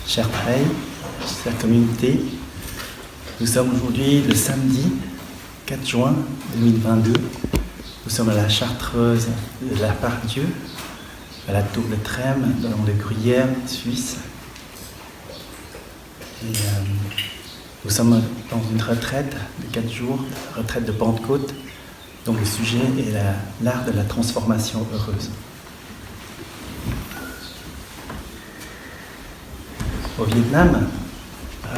chers frères, chère communauté. Nous sommes aujourd'hui le samedi 4 juin 2022. Nous sommes à la Chartreuse de la Part-Dieu, à la Tour de Trême, dans le Gruyère, Suisse. Et, nous sommes dans une retraite de 4 jours, retraite de Pentecôte, dont le sujet est l'art de la transformation heureuse. Au Vietnam,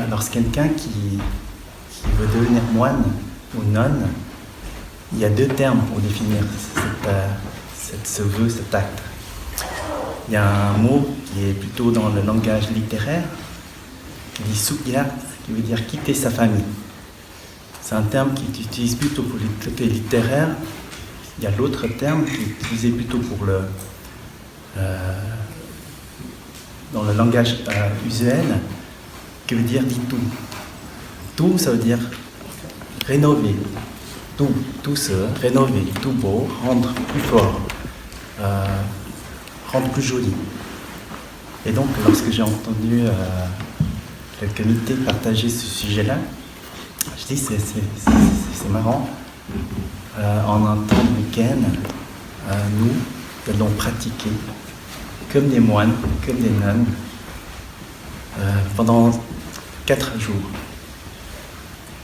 lorsqu'il y a quelqu'un qui veut devenir moine ou nonne, il y a 2 termes pour définir ce vœu, cet acte. Il y a un mot qui est plutôt dans le langage littéraire, qui dit sukya, qui veut dire quitter sa famille. C'est un terme qui est utilisé plutôt pour le côté littéraire. Il y a l'autre terme qui est utilisé plutôt pour dans le langage usuel, qui veut dire dit tout. Tout, ça veut dire rénover. Tout se rénover, tout beau, rendre plus fort, rendre plus joli. Et donc, lorsque j'ai entendu le comité partager ce sujet-là, je dis c'est marrant. En un temps de week-end, nous allons pratiquer comme des moines, comme des nonnes, pendant 4 jours.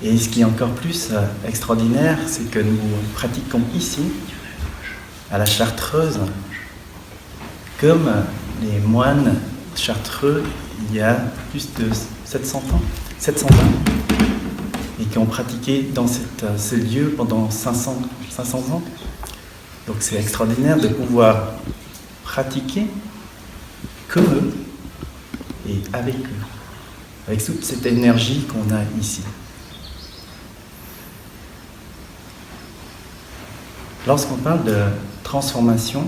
Et ce qui est encore plus extraordinaire, c'est que nous pratiquons ici, à la Chartreuse, comme les moines chartreux il y a plus de 700 ans, et qui ont pratiqué dans ce lieu pendant 500 ans. Donc c'est extraordinaire de pouvoir pratiquer comme eux et avec eux, avec toute cette énergie qu'on a ici. Lorsqu'on parle de transformation,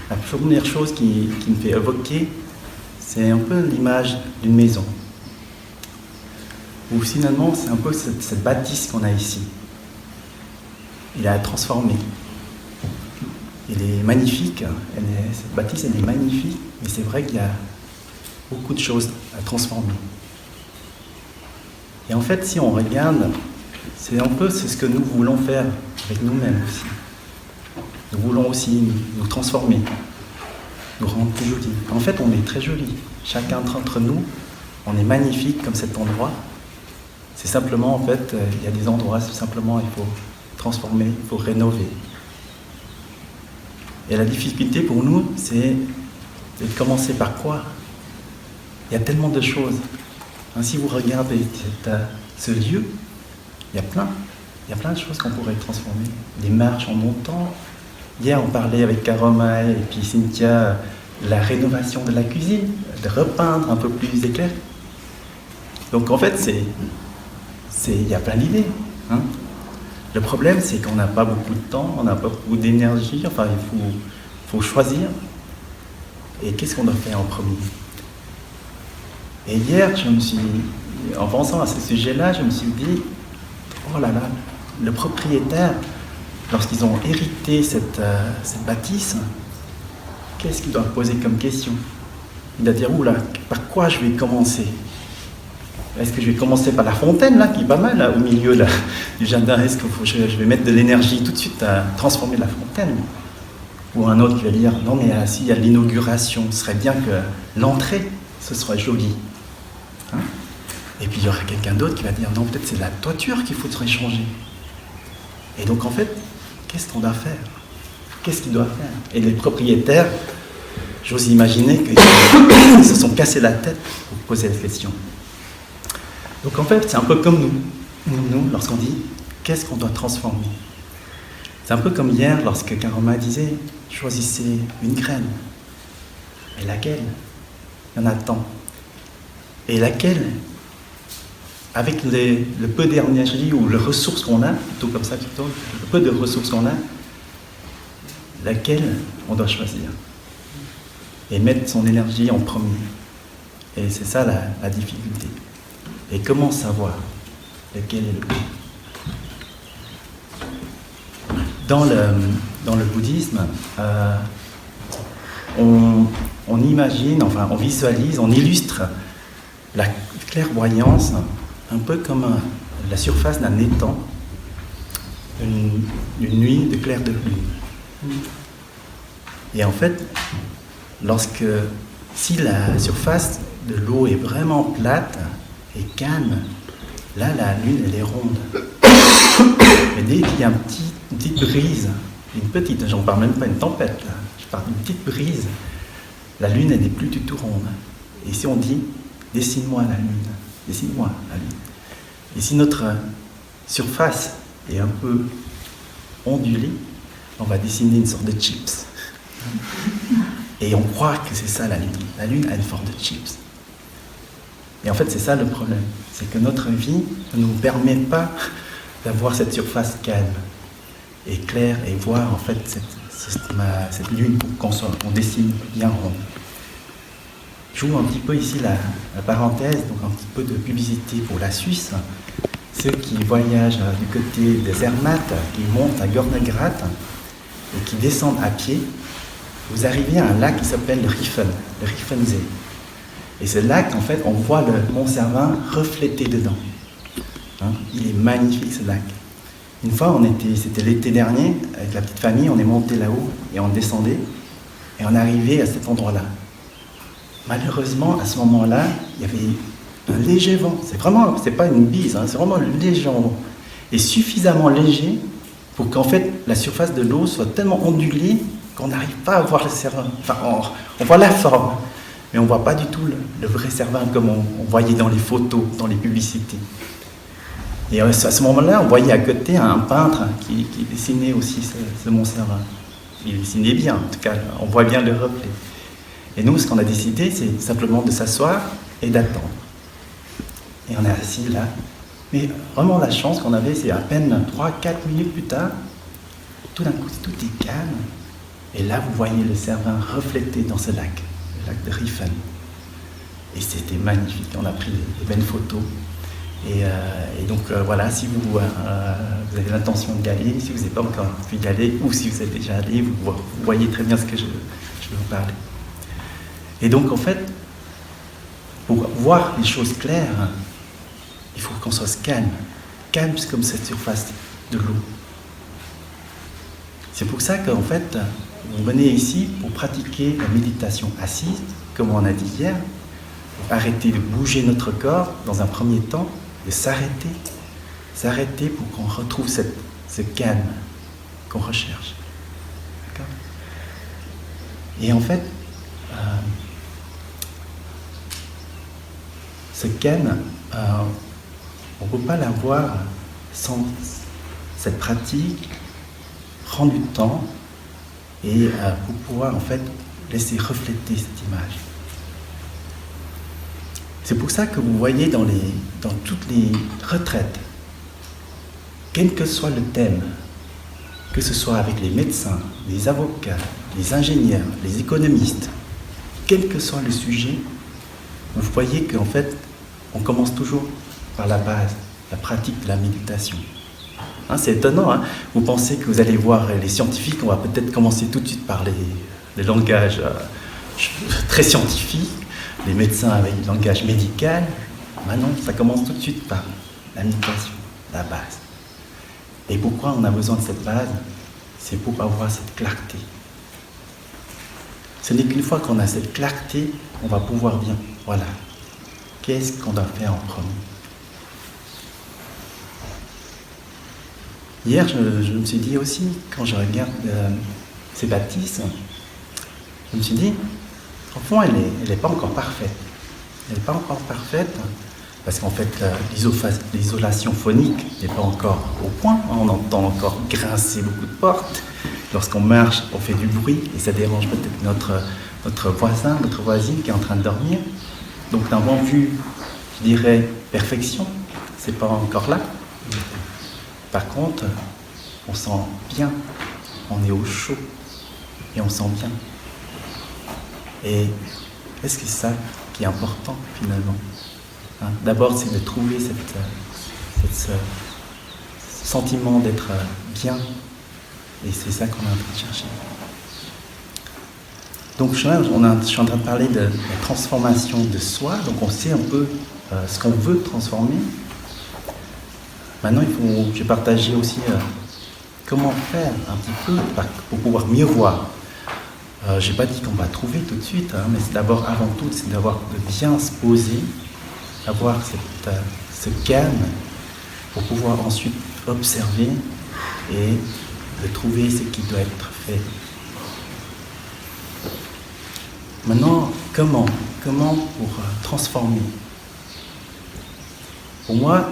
la première chose qui me fait évoquer, c'est un peu l'image d'une maison. Où finalement, c'est un peu cette bâtisse qu'on a ici. Il a transformé. Elle est magnifique, cette bâtisse elle est magnifique, mais c'est vrai qu'il y a beaucoup de choses à transformer. Et en fait, si on regarde, c'est un peu ce que nous voulons faire avec nous-mêmes aussi. Nous voulons aussi nous transformer, nous rendre plus jolis. En fait, on est très jolis. Chacun d'entre nous, on est magnifique comme cet endroit. C'est simplement, en fait, il y a des endroits, c'est simplement, il faut transformer, il faut rénover. Et la difficulté pour nous, c'est de commencer par quoi? Il y a tellement de choses. Si vous regardez ce lieu, il y a plein de choses qu'on pourrait transformer. Des marches en montant. Hier, on parlait avec Karoma et puis Cynthia la rénovation de la cuisine, de repeindre un peu plus éclairé. Donc en fait, il y a plein d'idées. Le problème, c'est qu'on n'a pas beaucoup de temps, on n'a pas beaucoup d'énergie, enfin, il faut choisir. Et qu'est-ce qu'on doit faire en premier? Et hier, en pensant à ce sujet-là, je me suis dit, oh là là, le propriétaire, lorsqu'ils ont hérité cette bâtisse, qu'est-ce qu'il doit poser comme question? Il doit dire, oula, par quoi je vais commencer? Est-ce que je vais commencer par la fontaine, là, qui est pas mal, là, au milieu là, du jardin? Est-ce que je vais mettre de l'énergie tout de suite à transformer la fontaine? Ou un autre qui va dire, non mais s'il y a l'inauguration, ce serait bien que l'entrée, ce soit joli. Et puis il y aura quelqu'un d'autre qui va dire, non, peut-être c'est la toiture qu'il faudrait changer. Et donc en fait, qu'est-ce qu'on doit faire? Qu'est-ce qu'il doit faire? Et les propriétaires, j'ose imaginer qu'ils se sont cassés la tête pour poser la question. Donc en fait, c'est un peu comme nous, lorsqu'on dit, qu'est-ce qu'on doit transformer? C'est un peu comme hier, lorsque Karoma disait, choisissez une graine. Mais laquelle? Il y en a tant. Et laquelle, avec le peu d'énergie ou les ressources qu'on a, plutôt comme ça, plutôt, le peu de ressources qu'on a, laquelle on doit choisir? Et mettre son énergie en premier. Et c'est ça la difficulté. Et comment savoir lequel est le bon? Dans le bouddhisme, on on imagine, enfin on visualise, on illustre la clairvoyance un peu comme la surface d'un étang, une nuit de clair de lune. Et en fait, si la surface de l'eau est vraiment plate et calme, là la lune elle est ronde. Et dès qu'il y a une petite brise, j'en parle même pas une tempête, là, je parle d'une petite brise, la lune elle n'est plus du tout ronde. Et si on dit dessine-moi la lune, dessine-moi la lune. Et si notre surface est un peu ondulée, on va dessiner une sorte de chips. Et on croit que c'est ça la lune. La lune a une forme de chips. Et en fait, c'est ça le problème. C'est que notre vie ne nous permet pas d'avoir cette surface calme et claire et voir en fait cette lune qu'on dessine bien ronde. J'ouvre un petit peu ici la parenthèse, donc un petit peu de publicité pour la Suisse. Ceux qui voyagent du côté des Zermatt, qui montent à Gornegrath et qui descendent à pied, vous arrivez à un lac qui s'appelle le Riffensee. Et ce lac, en fait, on voit le Mont Cervin reflété dedans. Hein, il est magnifique ce lac. Une fois, c'était l'été dernier, avec la petite famille, on est monté là-haut et on descendait et on arrivait à cet endroit-là. Malheureusement, à ce moment-là, il y avait un léger vent. C'est pas une bise, hein, c'est vraiment un léger vent. Et suffisamment léger pour qu'en fait la surface de l'eau soit tellement ondulée qu'on n'arrive pas à voir le Cervin. Enfin, on voit la forme, mais on ne voit pas du tout le vrai Cervin comme on voyait dans les photos, dans les publicités. Et à ce moment-là, on voyait à côté un peintre qui dessinait aussi ce Mont Cervin. Il dessinait bien, en tout cas, on voit bien le reflet. Et nous, ce qu'on a décidé, c'est simplement de s'asseoir et d'attendre. Et on est assis là. Mais vraiment, la chance qu'on avait, c'est à peine 3-4 minutes plus tard, tout d'un coup, tout est calme. Et là, vous voyez le Cervin reflété dans ce lac, le lac de Riffen. Et c'était magnifique. On a pris des belles photos. Et donc, voilà, si vous avez l'intention d'y aller, si vous n'avez pas encore pu y aller, ou si vous êtes déjà allé, vous voyez très bien ce que je veux vous parler. Et donc, en fait, pour voir les choses claires, il faut qu'on soit calme comme cette surface de l'eau. C'est pour ça qu'en fait, vous venez ici pour pratiquer la méditation assise, comme on a dit hier, pour arrêter de bouger notre corps dans un premier temps, de s'arrêter pour qu'on retrouve ce calme qu'on recherche. D'accord ? Et en fait, ce calme, on ne peut pas l'avoir sans cette pratique, prendre du temps et pour pouvoir en fait laisser refléter cette image. C'est pour ça que vous voyez dans toutes les retraites, quel que soit le thème, que ce soit avec les médecins, les avocats, les ingénieurs, les économistes, quel que soit le sujet, vous voyez qu'en fait, on commence toujours par la base, la pratique de la méditation. Hein, c'est étonnant, hein. Vous pensez que vous allez voir les scientifiques, on va peut-être commencer tout de suite par les langages très scientifiques, les médecins avec le langage médical. Maintenant, ça commence tout de suite par la méditation, la base. Et pourquoi on a besoin de cette base ? C'est pour avoir cette clarté. Ce n'est qu'une fois qu'on a cette clarté, on va pouvoir dire, voilà, qu'est-ce qu'on doit faire en premier ? Hier, je me suis dit aussi, quand je regarde ces bâtisses, je me suis dit, au fond, elle n'est pas encore parfaite. Elle n'est pas encore parfaite parce qu'en fait, l'isolation phonique n'est pas encore au point. On entend encore grincer beaucoup de portes. Lorsqu'on marche, on fait du bruit et ça dérange peut-être notre voisin, notre voisine qui est en train de dormir. Donc d'un point de vue, je dirais, perfection, c'est pas encore là. Par contre, on sent bien, on est au chaud et on sent bien. Et est-ce que c'est ça qui est important finalement, hein? D'abord, c'est de trouver ce sentiment d'être bien, et c'est ça qu'on est en train de chercher. Donc je suis en train de parler de la transformation de soi, donc on sait un peu ce qu'on veut transformer. Maintenant, j'ai partagé aussi comment faire un petit peu pour pouvoir mieux voir. Je n'ai pas dit qu'on va trouver tout de suite, mais c'est d'abord, avant tout, c'est de bien se poser, avoir ce calme pour pouvoir ensuite observer et de trouver ce qui doit être fait. Maintenant, comment pour transformer? Pour moi,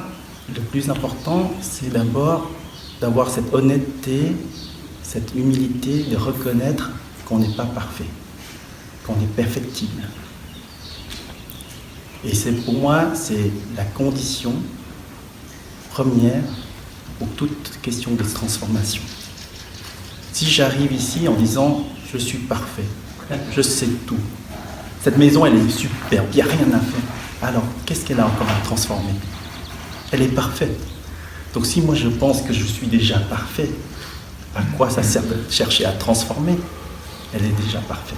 le plus important, c'est d'abord d'avoir cette honnêteté, cette humilité de reconnaître qu'on n'est pas parfait, qu'on est perfectible. Et pour moi, c'est la condition première pour toute question de transformation. Si j'arrive ici en disant « je suis parfait », je sais tout, cette maison elle est superbe, il n'y a rien à faire, alors qu'est-ce qu'elle a encore à transformer? Elle est parfaite. Donc si moi je pense que je suis déjà parfait, à quoi ça sert de chercher à transformer? Elle est déjà parfaite.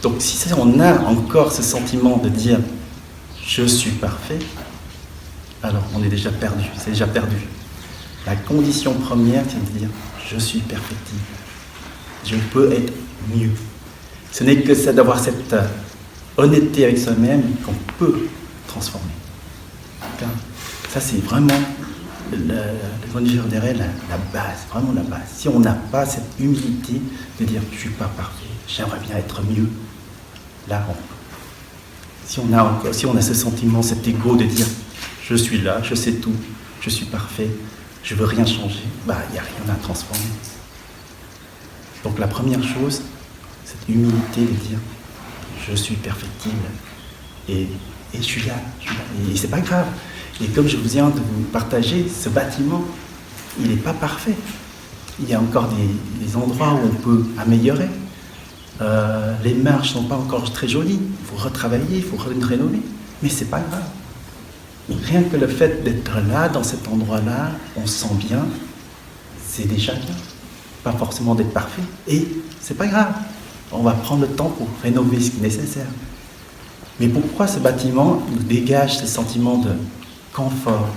Donc si on a encore ce sentiment de dire « je suis parfait », alors on est déjà perdu, c'est déjà perdu. La condition première, c'est de dire « je suis perfectible ». Je peux être mieux. Ce n'est que ça d'avoir cette honnêteté avec soi-même qu'on peut transformer. Ça, c'est vraiment, je dirais, la base, vraiment la base. Si on n'a pas cette humilité de dire « je ne suis pas parfait, j'aimerais bien être mieux », là, si on a ce sentiment, cet ego de dire « je suis là, je sais tout, je suis parfait, je ne veux rien changer », il n'y a rien à transformer. Donc la première chose, cette humilité de dire « je suis perfectible et je suis là, et c'est pas grave ». Et comme je viens de vous partager, ce bâtiment, il n'est pas parfait. Il y a encore des endroits où on peut améliorer. Les marches ne sont pas encore très jolies. Il faut retravailler, il faut rénover. Mais ce n'est pas grave. Rien que le fait d'être là, dans cet endroit-là, on se sent bien, c'est déjà bien. Pas forcément d'être parfait. Et c'est pas grave. On va prendre le temps pour rénover ce qui est nécessaire. Mais pourquoi ce bâtiment nous dégage ce sentiment de confort,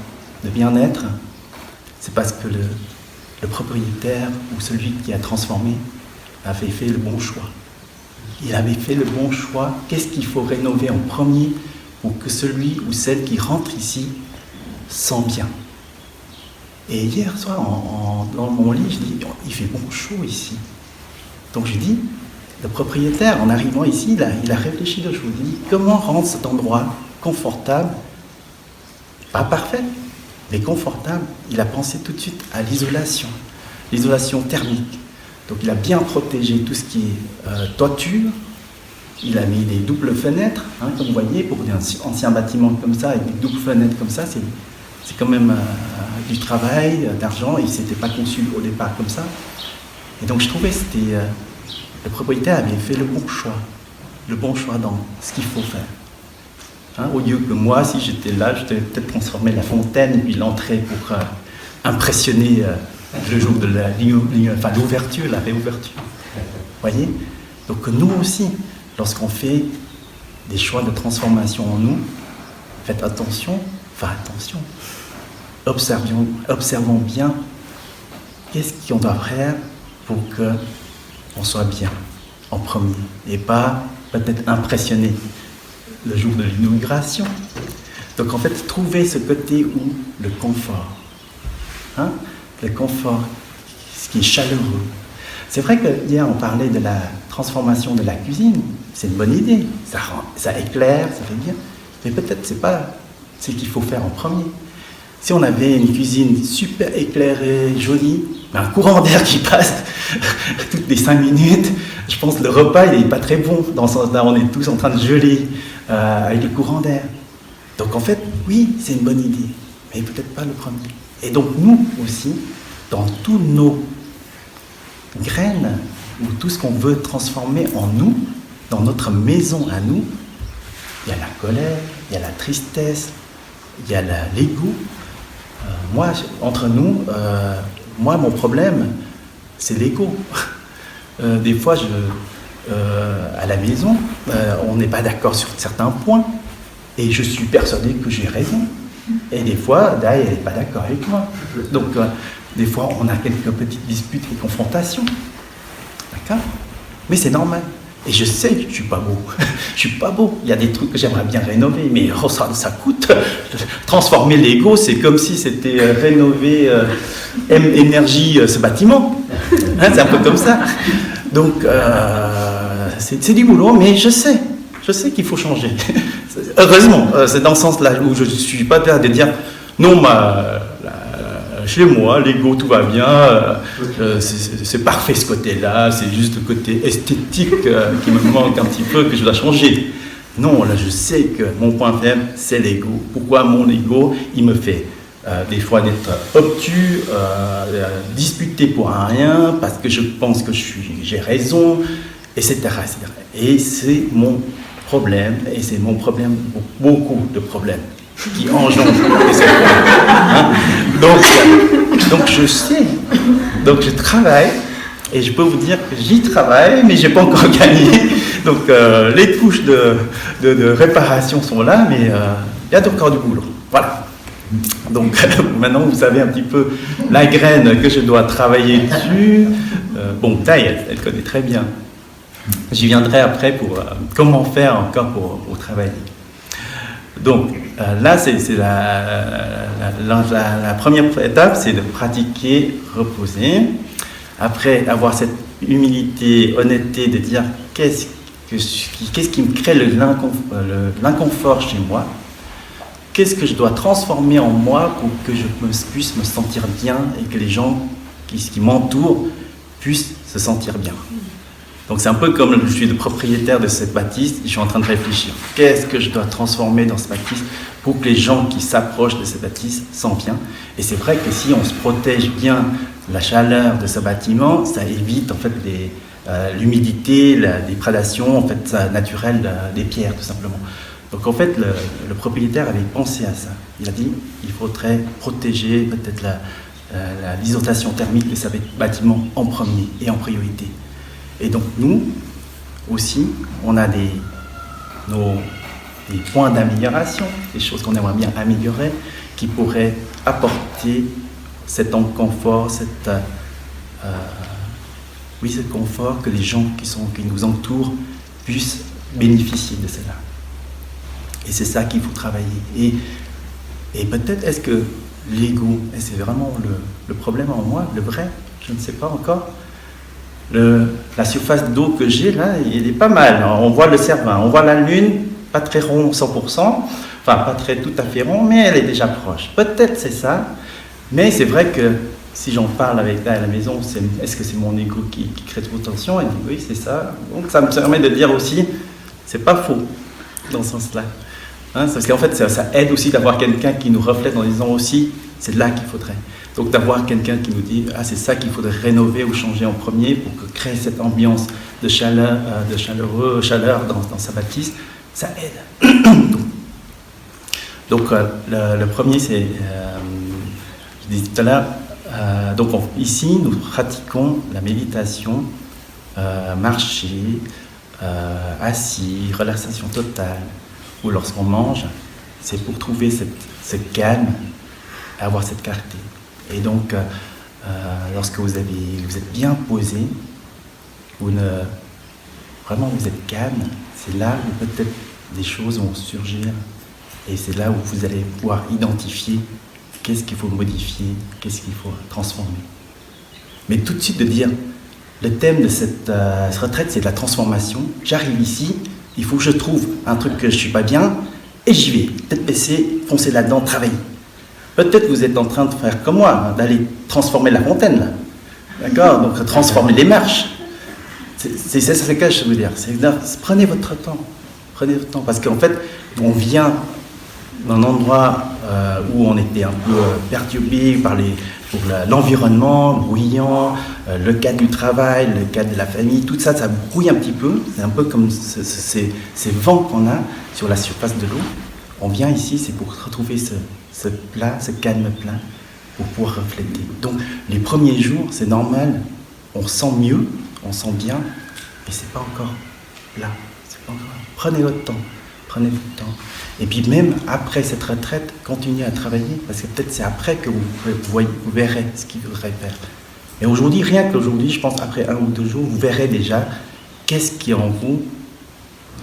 de bien-être? C'est parce que le propriétaire ou celui qui a transformé avait fait le bon choix. Il avait fait le bon choix. Qu'est-ce qu'il faut rénover en premier pour que celui ou celle qui rentre ici sent bien? Et hier soir, dans mon lit, je dis, il fait bon chaud ici. Donc je dis, le propriétaire, en arrivant ici, il a réfléchi de choses. Il dit, comment rendre cet endroit confortable? Pas parfait, mais confortable. Il a pensé tout de suite à l'isolation thermique. Donc il a bien protégé tout ce qui est toiture. Il a mis des doubles fenêtres, comme vous voyez, pour un ancien bâtiment comme ça, avec des doubles fenêtres comme ça, c'est quand même du travail, d'argent, et il ne s'était pas conçu au départ comme ça. Et donc je trouvais que le propriétaire avait fait le bon choix dans ce qu'il faut faire. Au lieu que moi, si j'étais là, je devais peut-être transformer la fontaine et puis l'entrée pour impressionner le jour de l'ouverture, la réouverture. Voyez? Donc nous aussi, lorsqu'on fait des choix de transformation en nous, faites attention, observons bien qu'est-ce qu'on doit faire pour qu'on soit bien en premier et pas peut-être impressionner le jour de l'inauguration. Donc en fait, trouver ce côté où le confort, ce qui est chaleureux. C'est vrai que hier on parlait de la transformation de la cuisine, c'est une bonne idée, ça éclaire, ça fait bien, mais peut-être c'est pas ce qu'il faut faire en premier. Si on avait une cuisine super éclairée, jolie, un courant d'air qui passe toutes les 5 minutes, je pense que le repas il n'est pas très bon, dans ce sens-là on est tous en train de geler avec le courant d'air. Donc en fait, oui, c'est une bonne idée, mais peut-être pas le premier. Et donc nous aussi, dans tous nos graines, ou tout ce qu'on veut transformer en nous, dans notre maison à nous, il y a la colère, il y a la tristesse, il y a l'ego. Moi, entre nous, mon problème, c'est l'ego. Des fois, à la maison, on n'est pas d'accord sur certains points, et je suis persuadé que j'ai raison. Et des fois, Dai, elle n'est pas d'accord avec moi. Donc, des fois, on a quelques petites disputes et confrontations. D'accord? Mais c'est normal. Et je sais que je ne suis pas beau. Je suis pas beau. Il y a des trucs que j'aimerais bien rénover, mais oh, ça coûte. Transformer Lego, c'est comme si c'était rénover M-Énergie, ce bâtiment. Hein, c'est un peu comme ça. Donc, c'est du boulot, mais je sais qu'il faut changer. Heureusement, c'est dans ce sens-là où je ne suis pas là de dire non, chez moi, Lego, tout va bien, c'est parfait ce côté-là, c'est juste le côté esthétique qui me manque un petit peu, que je dois changer. Non, là, je sais que mon point faible, c'est l'ego. Pourquoi mon ego, il me fait des fois d'être obtus, disputé pour un rien, parce que je pense que j'ai raison, etc., etc. Et c'est mon problème, et c'est mon problème pour beaucoup de problèmes qui engendrent ces problèmes. Hein? Donc je sais, donc je travaille, et je peux vous dire que j'y travaille, mais je n'ai pas encore gagné. Donc les couches de réparation sont là, mais il y a encore du boulot. Voilà. Donc maintenant vous savez un petit peu la graine que je dois travailler dessus. Bon, Taille, elle connaît très bien. J'y viendrai après pour comment faire encore pour travailler. Donc là, c'est la première étape, c'est de pratiquer, reposer. Après, avoir cette humilité, honnêteté de dire qu'est-ce qui me crée l'inconfort chez moi, qu'est-ce que je dois transformer en moi pour que je puisse me sentir bien et que les gens qui m'entourent puissent se sentir bien. Donc c'est un peu comme je suis le propriétaire de cette bâtisse, je suis en train de réfléchir. Qu'est-ce que je dois transformer dans cette bâtisse pour que les gens qui s'approchent de cette bâtisse sentent bien. Et c'est vrai que si on se protège bien la chaleur de ce bâtiment, ça évite en fait l'humidité, la dégradation en fait, naturelle des pierres tout simplement. Donc en fait le propriétaire avait pensé à ça. Il a dit il faudrait protéger peut-être la d'isolation thermique de ce bâtiment en premier et en priorité. Et donc nous aussi, on a des points d'amélioration, des choses qu'on aimerait bien améliorer, qui pourraient apporter cet confort, ce confort que les gens qui nous entourent puissent bénéficier de cela. Et c'est ça qu'il faut travailler. Et peut-être est-ce que l'ego, et c'est vraiment le problème en moi, le vrai, je ne sais pas encore. La surface d'eau que j'ai là, il est pas mal. On voit le Cervin, on voit la Lune, pas très rond 100%, enfin pas très tout à fait rond, mais elle est déjà proche. Peut-être c'est ça, mais c'est vrai que si j'en parle avec elle à la maison, est-ce que c'est mon ego qui crée trop de tension? Elle dit oui, c'est ça. Donc ça me permet de dire aussi, c'est pas faux dans ce sens-là. Hein, parce qu'en fait, ça aide aussi d'avoir quelqu'un qui nous reflète en disant aussi, c'est là qu'il faudrait. Donc d'avoir quelqu'un qui nous dit « Ah, c'est ça qu'il faudrait rénover ou changer en premier pour créer cette ambiance de chaleur, chaleur dans sa bâtisse », ça aide. Donc le premier, c'est, je disais tout à l'heure, ici, nous pratiquons la méditation, marcher, assis, relaxation totale, ou lorsqu'on mange, c'est pour trouver ce calme et avoir cette clarté. Et donc, lorsque vous êtes bien posé, vraiment vous êtes calme, c'est là où peut-être des choses vont surgir et c'est là où vous allez pouvoir identifier qu'est-ce qu'il faut modifier, qu'est-ce qu'il faut transformer. Mais tout de suite de dire, le thème de cette retraite, c'est de la transformation. J'arrive ici, il faut que je trouve un truc que je ne suis pas bien et j'y vais. Tête baissée, foncer là-dedans, travailler. Peut-être vous êtes en train de faire comme moi, d'aller transformer la fontaine, là. D'accord? Donc transformer les marches. C'est ça ce que je veux dire. Prenez votre temps. Prenez votre temps. Parce qu'en fait, on vient d'un endroit où on était un peu perturbé par l'environnement bruyant, le cadre du travail, le cadre de la famille, tout ça, ça brouille un petit peu. C'est un peu comme ces vents qu'on a sur la surface de l'eau. On vient ici, c'est pour retrouver ce calme plein, pour pouvoir refléter. Donc, les premiers jours, c'est normal, on sent mieux, on sent bien, Mais c'est pas encore là. C'est pas encore là. Prenez votre temps. Prenez votre temps. Et puis même après cette retraite, continuez à travailler, parce que peut-être c'est après que vous verrez ce qu'il faudrait faire. Et aujourd'hui, rien qu'aujourd'hui, je pense après 1 ou 2 jours, vous verrez déjà qu'est-ce qui en vous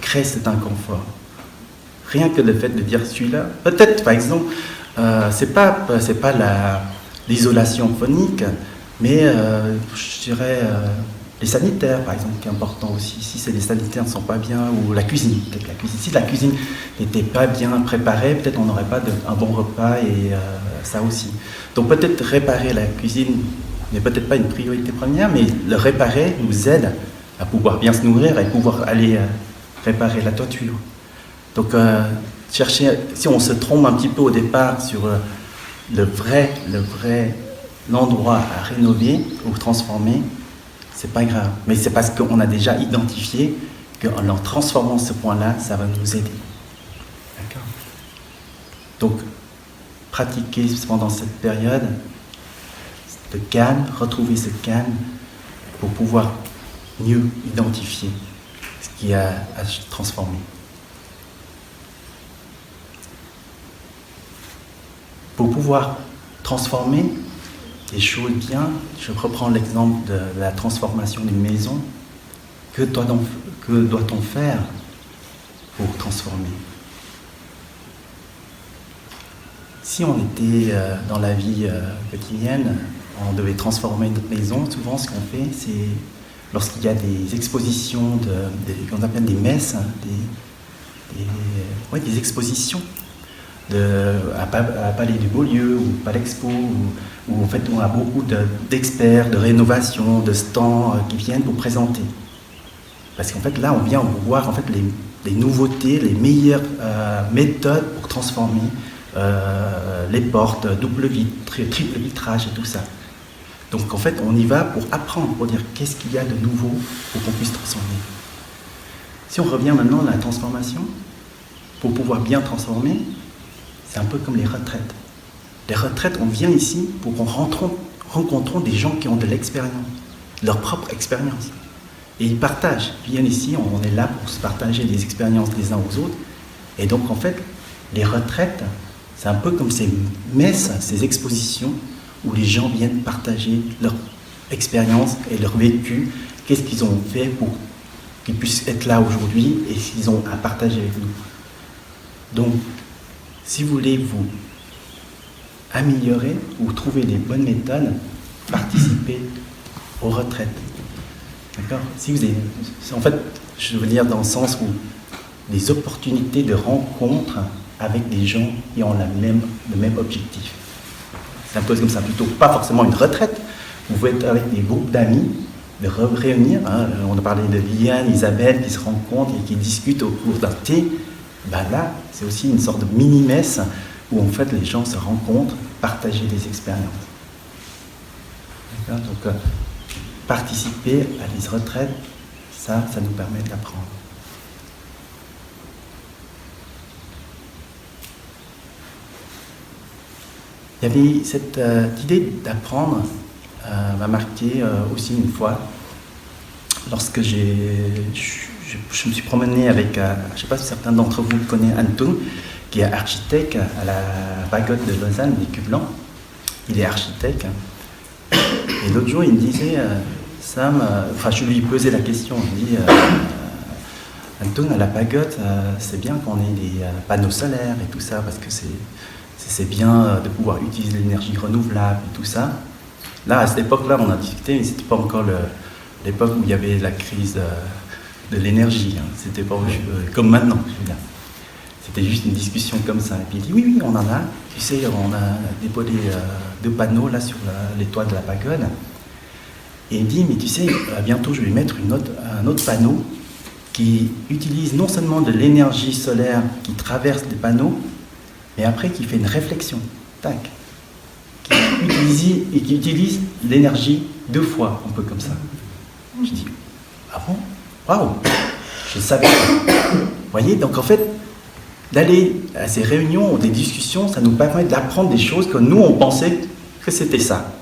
crée cet inconfort. Rien que le fait de dire celui-là, peut-être par exemple, c'est pas l'isolation phonique, mais je dirais les sanitaires par exemple, qui est important aussi. Si les sanitaires ne sont pas bien, ou la cuisine, peut-être la cuisine. Si la cuisine n'était pas bien préparée, peut-être on n'aurait pas un bon repas, et ça aussi. Donc peut-être réparer la cuisine n'est peut-être pas une priorité première, mais le réparer nous aide à pouvoir bien se nourrir et pouvoir aller réparer la toiture. Donc, chercher, si on se trompe un petit peu au départ sur l'endroit à rénover ou transformer, c'est pas grave. Mais c'est parce qu'on a déjà identifié qu'en transformant ce point-là, ça va nous aider. D'accord ? Donc, pratiquer pendant cette période de calme, retrouver ce calme pour pouvoir mieux identifier ce qui a à transformer. Pour pouvoir transformer les choses bien, je reprends l'exemple de la transformation d'une maison. Que doit-on faire pour transformer ? Si on était dans la vie quotidienne, on devait transformer notre maison. Souvent, ce qu'on fait, c'est lorsqu'il y a des expositions, qu'on appelle des messes, des expositions. À Palais du Beaulieu ou Palexpo, où en fait on a beaucoup d'experts, de rénovation, de stands qui viennent pour présenter. Parce qu'en fait là on vient voir en fait les nouveautés, les meilleures méthodes pour transformer les portes, double vitre, triple vitrage et tout ça. Donc en fait on y va pour apprendre, pour dire qu'est-ce qu'il y a de nouveau pour qu'on puisse transformer. Si on revient maintenant à la transformation, pour pouvoir bien transformer, c'est un peu comme les retraites. Les retraites, on vient ici pour qu'on rencontre des gens qui ont de l'expérience, leur propre expérience. Et ils partagent. Ils viennent ici, on est là pour se partager des expériences les uns aux autres. Et donc, en fait, les retraites, c'est un peu comme ces messes, ces expositions, où les gens viennent partager leur expérience et leur vécu. Qu'est-ce qu'ils ont fait pour qu'ils puissent être là aujourd'hui et ce qu'ils ont à partager avec nous. Donc, si vous voulez vous améliorer ou trouver les bonnes méthodes, participez aux retraites. D'accord ? Si vous avez, en fait, je veux dire dans le sens où des opportunités de rencontre avec des gens qui ont le même objectif. C'est un peu comme ça, plutôt pas forcément une retraite. Vous pouvez être avec des groupes d'amis, de réunir. Hein, on a parlé de Liane, Isabelle qui se rencontrent et qui discutent au cours d'un thé. Ben là, c'est aussi une sorte de mini-messe où en fait les gens se rencontrent, partagent des expériences. D'accord ? Donc, participer à des retraites, ça nous permet d'apprendre. Il y avait cette idée d'apprendre m'a marqué aussi une fois lorsque je me suis promené avec, je ne sais pas si certains d'entre vous connaissent Anton, qui est architecte à la Pagode de Lausanne, des Cubes-Blancs. Il est architecte. Et l'autre jour, il me disait, Sam, je lui posais la question, je lui dis, Anton, à la Pagode, c'est bien qu'on ait des panneaux solaires et tout ça, parce que c'est bien de pouvoir utiliser l'énergie renouvelable et tout ça. Là, à cette époque-là, on a discuté, mais ce n'était pas encore l'époque où il y avait la crise de l'énergie. Hein. C'était pas comme maintenant, je veux dire. C'était juste une discussion comme ça. Et puis il dit, oui, on en a. Tu sais, on a déposé 2 panneaux là sur les toits de la pagode. Et il dit, mais tu sais, bientôt je vais mettre un autre panneau qui utilise non seulement de l'énergie solaire qui traverse les panneaux, mais après qui fait une réflexion. Tac. Qui utilise l'énergie 2 fois, un peu comme ça. Je dis, ah bon ? Waouh ! Je savais pas. Vous voyez, donc en fait, d'aller à ces réunions ou des discussions, ça nous permet d'apprendre des choses que nous, on pensait que c'était ça.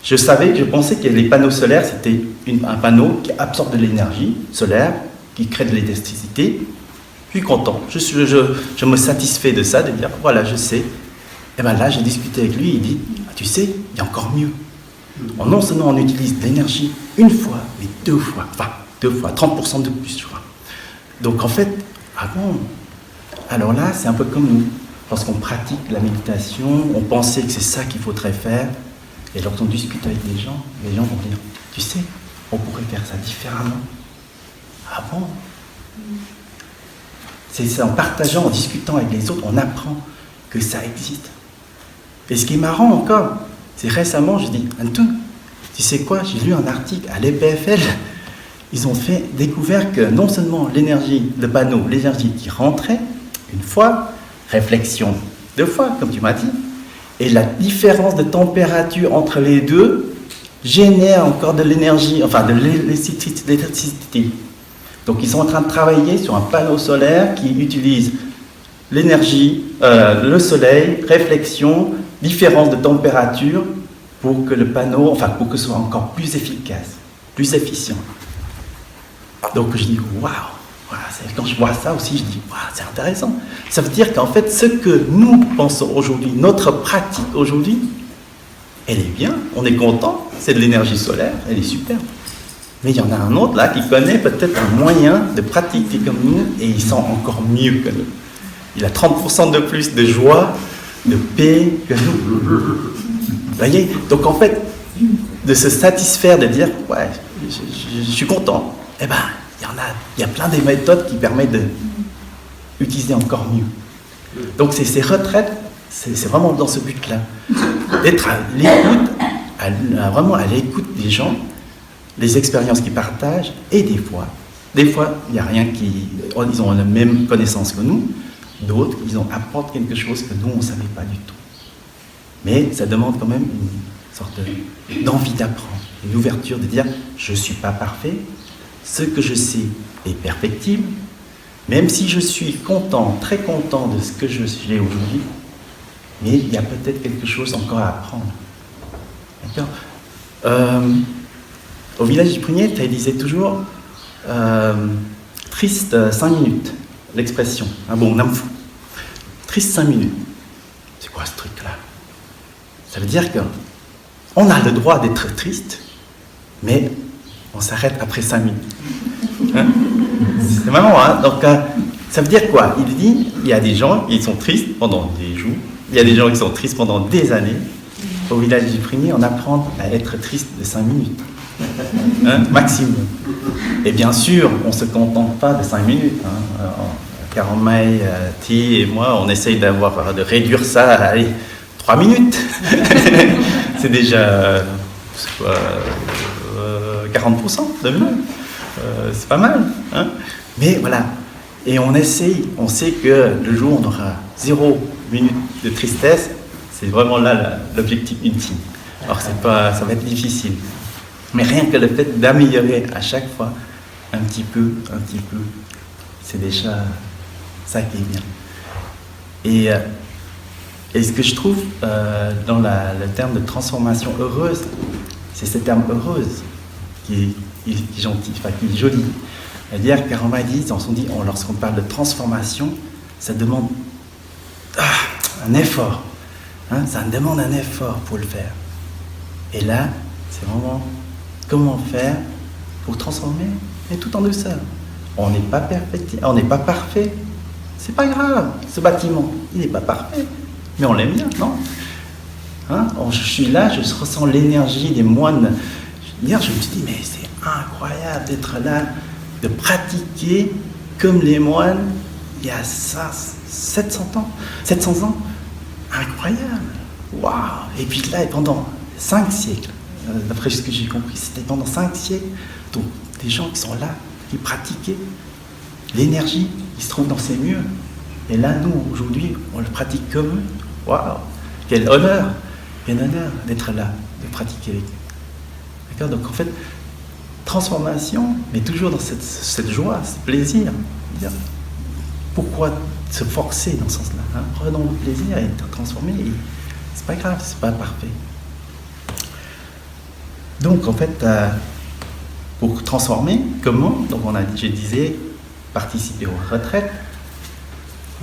je pensais que les panneaux solaires, c'était un panneau qui absorbe de l'énergie solaire, qui crée de l'électricité. Je suis content, je me satisfais de ça, de dire, voilà, je sais. Et bien là, j'ai discuté avec lui, il dit, ah, tu sais, il y a encore mieux. Non seulement on utilise de l'énergie une fois, mais deux fois, 30% de plus, je crois. Donc en fait, ah bon, alors là, c'est un peu comme nous. Lorsqu'on pratique la méditation, on pensait que c'est ça qu'il faudrait faire. Et lorsqu'on discute avec des gens vont dire, tu sais, on pourrait faire ça différemment. Ah bon? C'est en partageant, en discutant avec les autres, on apprend que ça existe. Et ce qui est marrant encore, c'est récemment, je dis, Antoine, tu sais quoi, j'ai lu un article à l'EPFL, ils ont découvert que non seulement l'énergie, le panneau, l'énergie qui rentrait, une fois, réflexion, deux fois, comme tu m'as dit, et la différence de température entre les deux génère encore de l'énergie, enfin de l'électricité. Donc ils sont en train de travailler sur un panneau solaire qui utilise l'énergie, le soleil, réflexion, différence de température pour que le panneau, enfin pour que ce soit encore plus efficace, plus efficient. Donc je dis waouh, voilà, quand je vois ça aussi, je dis waouh, c'est intéressant. Ça veut dire qu'en fait, ce que nous pensons aujourd'hui, notre pratique aujourd'hui, elle est bien, on est content, c'est de l'énergie solaire, elle est super. Mais il y en a un autre là qui connaît peut-être un moyen de pratiquer comme nous et il sent encore mieux que nous. Il a 30% de plus de joie, de paix que nous. Vous voyez? Donc en fait, de se satisfaire, de dire ouais, je suis content, eh bien, il y a plein de méthodes qui permettent d'utiliser encore mieux. Donc ces retraites, c'est vraiment dans ce but-là. D'être à l'écoute, vraiment à l'écoute des gens, les expériences qu'ils partagent, et des fois, il n'y a rien ils ont la même connaissance que nous, d'autres, ils apportent quelque chose que nous, on ne savait pas du tout. Mais ça demande quand même une sorte d'envie d'apprendre, une ouverture de dire, je ne suis pas parfait, ce que je sais est perfectible, même si je suis content, très content de ce que j'ai aujourd'hui, mais il y a peut-être quelque chose encore à apprendre. D'accord? Au village du Prunier, tu disais toujours triste 5 minutes, l'expression. Ah bon, on fou. Triste 5 minutes. C'est quoi ce truc-là? Ça veut dire qu'on a le droit d'être triste, mais on s'arrête après 5 minutes. Hein? C'est marrant, hein? Donc, ça veut dire quoi? Il dit, il y a des gens qui sont tristes pendant des jours, il y a des gens qui sont tristes pendant des années. Au village du Prunier, on apprend à être triste de 5 minutes. Hein, maximum. Et bien sûr, on ne se contente pas de 5 minutes. Hein. Caromaï, Ti et moi, on essaye de réduire ça à 3 minutes. C'est déjà 40% de mieux. C'est pas mal. Hein. Mais voilà. Et on essaye, on sait que le jour où on aura 0 minute de tristesse, c'est vraiment là l'objectif ultime. Alors ça va être difficile. Mais rien que le fait d'améliorer à chaque fois un petit peu, c'est déjà ça qui est bien. Et ce que je trouve dans le terme de transformation heureuse, c'est ce terme heureuse qui est gentil, enfin qui est joli. C'est-à-dire qu'Aroma dit, lorsqu'on parle de transformation, ça demande un effort. Hein, ça demande un effort pour le faire. Et là, c'est vraiment comment faire pour transformer, et tout en douceur. On n'est pas parfait. C'est pas grave, ce bâtiment, il n'est pas parfait. Mais on l'aime bien, non? Hein? Je suis là, je ressens l'énergie des moines. Hier, je me suis dit, mais c'est incroyable d'être là, de pratiquer comme les moines il y a 700 ans. Incroyable. Waouh! Et puis là, pendant 5 siècles, d'après ce que j'ai compris, c'était pendant 5 siècles. Donc, des gens qui sont là, qui pratiquaient l'énergie qui se trouve dans ces murs. Et là, nous, aujourd'hui, on le pratique comme eux. Waouh! Quel honneur d'être là, de pratiquer avec eux. D'accord? Donc, en fait, transformation, mais toujours dans cette joie, ce plaisir. Pourquoi se forcer dans ce sens-là, hein? Prenons le plaisir et être transformé. C'est pas grave, c'est pas parfait. Donc, en fait, pour transformer, comment? Donc, je disais, participer aux retraites,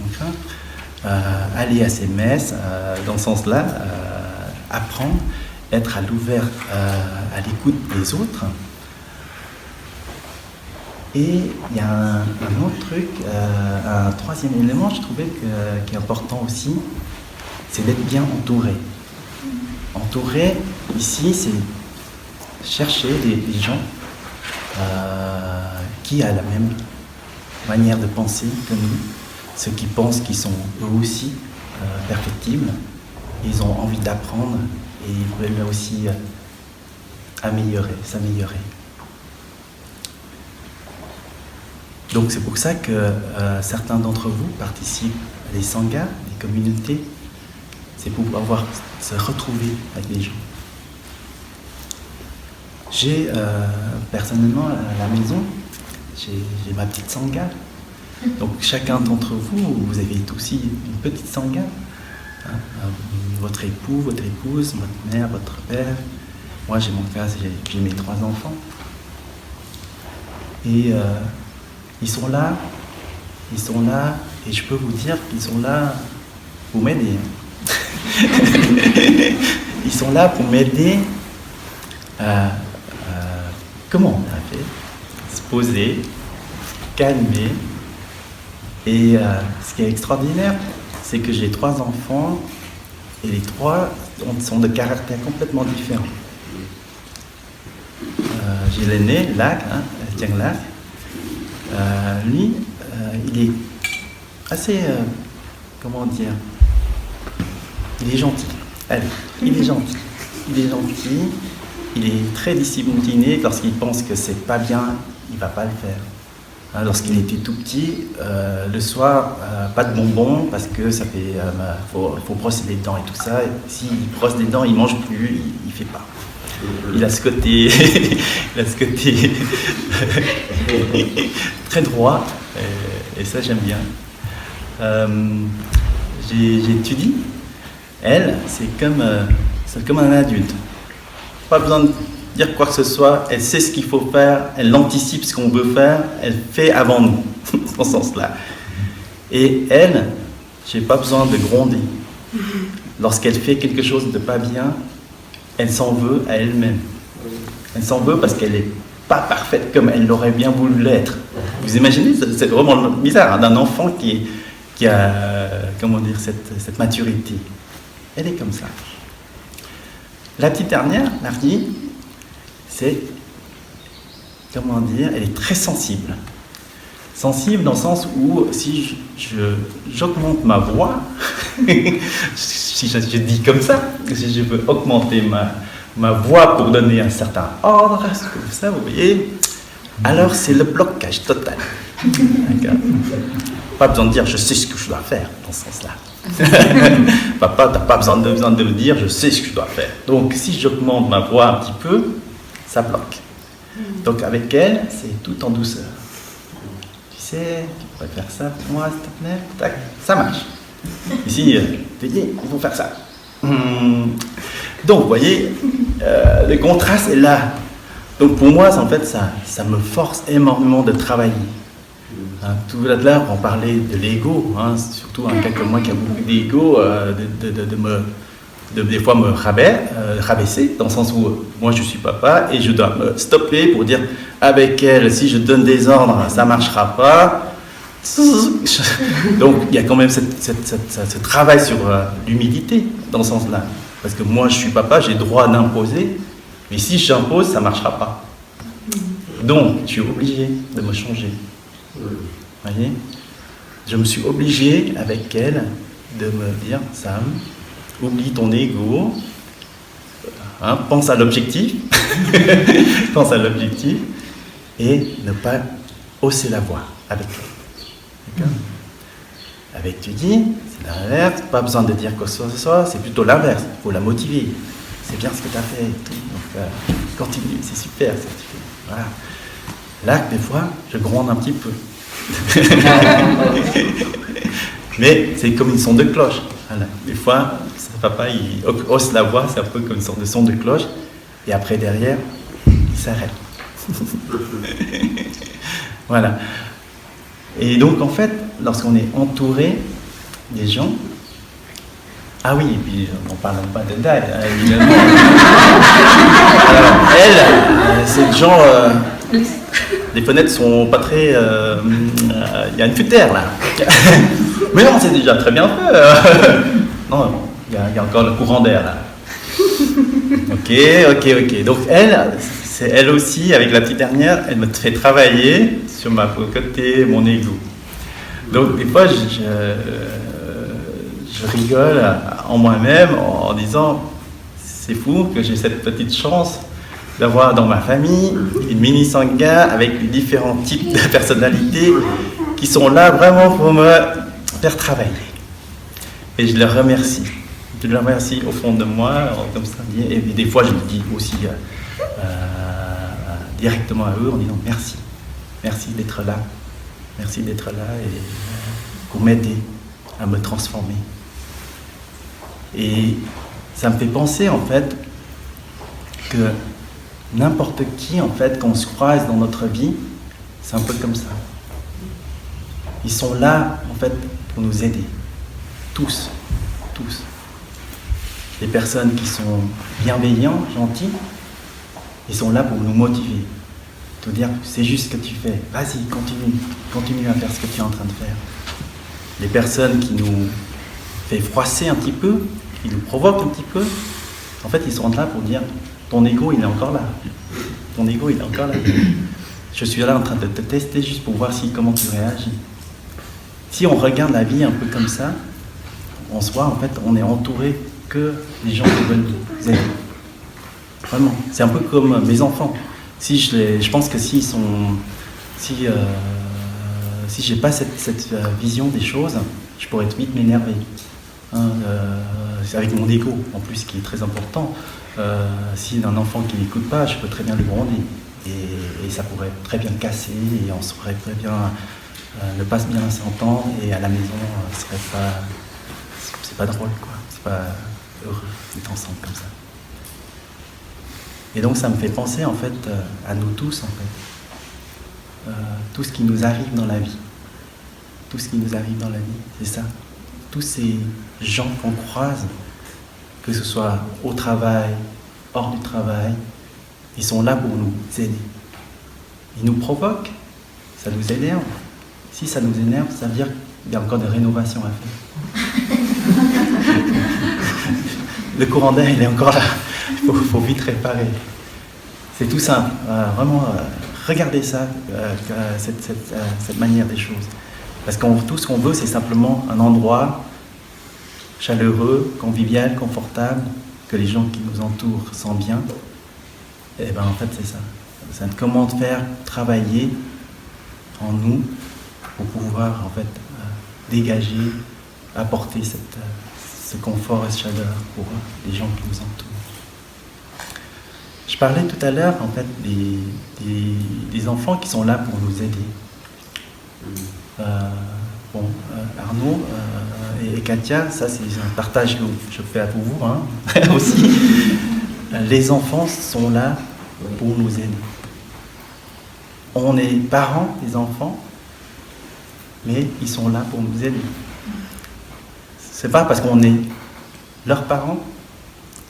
enfin, aller à ces messes, dans ce sens-là, apprendre, être à l'ouvert, à l'écoute des autres. Et il y a un autre truc, un troisième élément, je trouvais qui est important aussi, c'est d'être bien entouré. Entouré, ici, c'est chercher des gens qui ont la même manière de penser que nous, ceux qui pensent qu'ils sont eux aussi perfectibles, ils ont envie d'apprendre et ils veulent aussi s'améliorer. Donc c'est pour ça que certains d'entre vous participent à des sanghas, des communautés, c'est pour pouvoir se retrouver avec des gens. J'ai personnellement à la maison, j'ai ma petite sangha. Donc chacun d'entre vous, vous avez aussi une petite sangha. Hein, votre époux, votre épouse, votre mère, votre père. Moi j'ai mon cas, j'ai mes 3 enfants. Et ils sont là, et je peux vous dire qu'ils sont là pour m'aider. Ils sont là pour m'aider à comment on a fait, se poser, calmer. Et ce qui est extraordinaire, c'est que j'ai 3 enfants et les 3 sont de caractères complètement différents. J'ai l'aîné, Lac, Tiang Lac. Lui, il est assez, comment dire, il est gentil. Allez, il est gentil. Il est très discipliné. Lorsqu'il pense que c'est pas bien, il va pas le faire. Lorsqu'il était tout petit, le soir, pas de bonbons parce que ça fait, faut brosser les dents et tout ça. Et s'il brosse les dents, il mange plus, il fait pas. Il a ce côté, très droit, et ça j'aime bien. J'étudie. Elle, c'est comme un adulte. Pas besoin de dire quoi que ce soit. Elle sait ce qu'il faut faire. Elle anticipe ce qu'on veut faire. Elle fait avant nous, dans ce sens-là. Et elle, j'ai pas besoin de gronder. Lorsqu'elle fait quelque chose de pas bien, elle s'en veut à elle-même. Elle s'en veut parce qu'elle n'est pas parfaite comme elle l'aurait bien voulu l'être. Vous imaginez, c'est vraiment bizarre, d'un enfant qui a, comment dire, cette maturité. Elle est comme ça. La petite dernière, Marie, c'est, comment dire, elle est très sensible. Sensible dans le sens où si j'augmente ma voix, si je dis comme ça, si je veux augmenter ma voix pour donner un certain ordre, comme ça, vous voyez, alors c'est le blocage total. Pas besoin de dire je sais ce que je dois faire dans ce sens-là. Papa, t'as pas besoin de me dire je sais ce que je dois faire. Donc si j'augmente ma voix un petit peu, ça bloque. Donc avec elle, c'est tout en douceur. Tu sais, tu pourrais faire ça pour moi, s'il te plaît. Tac, ça marche. Ici, tu dis, il faut faire ça. Donc, vous voyez, le contraste est là. Donc pour moi, en fait, ça me force énormément de travailler. Tout à l'heure, on parlait de l'ego, surtout un gars comme moi qui a beaucoup d'ego, de des fois me rabaisser, dans le sens où moi je suis papa et je dois me stopper pour dire avec elle, si je donne des ordres, ça ne marchera pas. Donc il y a quand même ce travail sur l'humilité dans ce sens-là. Parce que moi je suis papa, j'ai le droit d'imposer, mais si j'impose, ça ne marchera pas. Donc je suis obligé de me changer. Voyez, je me suis obligé avec elle de me dire Sam, oublie ton ego, pense à l'objectif, pense à l'objectif et ne pas hausser la voix avec elle. D'accord? Avec tu dis, c'est l'inverse, pas besoin de dire quoi que ce soit, c'est plutôt l'inverse, il faut la motiver. C'est bien ce que tu as fait. Tout. Donc, continue, c'est super ce que tu fais. Voilà. Là, des fois, je gronde un petit peu. Mais c'est comme une sonde de cloche. Voilà. Des fois, papa il hausse la voix, c'est un peu comme une sorte de son de cloche. Et après, derrière, il s'arrête. Voilà. Et donc, en fait, lorsqu'on est entouré des gens, ah oui, et puis on ne parle pas de Dai, évidemment. Alors, elle, c'est le genre. Les fenêtres sont pas très. Il y a une fuite d'air là. Mais non, c'est déjà très bien fait. Non, il y a encore le courant d'air là. Ok. Donc c'est elle aussi, avec la petite dernière, elle me fait travailler sur ma côté, mon ego. Donc des fois, je rigole en moi-même en disant, c'est fou que j'ai cette petite chance d'avoir dans ma famille une mini sangha avec les différents types de personnalités qui sont là vraiment pour me faire travailler. Et je les remercie. Je les remercie au fond de moi, comme ça. Et des fois, je le dis aussi directement à eux en disant merci. Merci d'être là. Merci d'être là et pour m'aider à me transformer. Et ça me fait penser en fait que n'importe qui en fait qu'on se croise dans notre vie, c'est un peu comme ça. Ils sont là en fait pour nous aider. Tous. Les personnes qui sont bienveillants, gentils, ils sont là pour nous motiver. Te dire c'est juste ce que tu fais. Vas-y, continue à faire ce que tu es en train de faire. Les personnes qui nous fait froisser un petit peu, qui nous provoquent un petit peu, en fait, ils sont là pour dire ton ego, il est encore là. Ton ego, il est encore là. Je suis là en train de te tester juste pour voir comment tu réagis. Si on regarde la vie un peu comme ça, on se voit, en fait, on est entouré que des gens qui veulent nous aider. Vraiment. C'est un peu comme mes enfants. Je pense que si j'ai pas cette vision des choses, je pourrais vite m'énerver. C'est avec mon ego, en plus, qui est très important. Si un enfant qui n'écoute pas, je peux très bien le gronder. Et ça pourrait très bien casser, et on saurait très bien ne pas bien s'entendre, et à la maison, c'est pas drôle, quoi. C'est pas heureux d'être ensemble comme ça. Et donc ça me fait penser en fait à nous tous en fait. Tout ce qui nous arrive dans la vie. Tout ce qui nous arrive dans la vie, c'est ça. Tous ces gens qu'on croise, que ce soit au travail, hors du travail, ils sont là pour nous aider. Ils nous provoquent, ça nous énerve. Si ça nous énerve, ça veut dire qu'il y a encore des rénovations à faire. Le courant d'air, il est encore là. Il faut vite réparer. C'est tout simple. Vraiment, regardez ça, cette manière des choses. Parce que tout ce qu'on veut, c'est simplement un endroit chaleureux, convivial, confortable, que les gens qui nous entourent sentent bien. Et bien en fait, c'est ça. C'est comment faire travailler en nous pour pouvoir en fait dégager, apporter ce confort et cette chaleur pour les gens qui nous entourent. Je parlais tout à l'heure en fait des enfants qui sont là pour nous aider. Arnaud et Katia, ça c'est un partage que je fais à vous aussi. Les enfants sont là pour nous aider. On est parents des enfants, mais ils sont là pour nous aider. C'est pas parce qu'on est leurs parents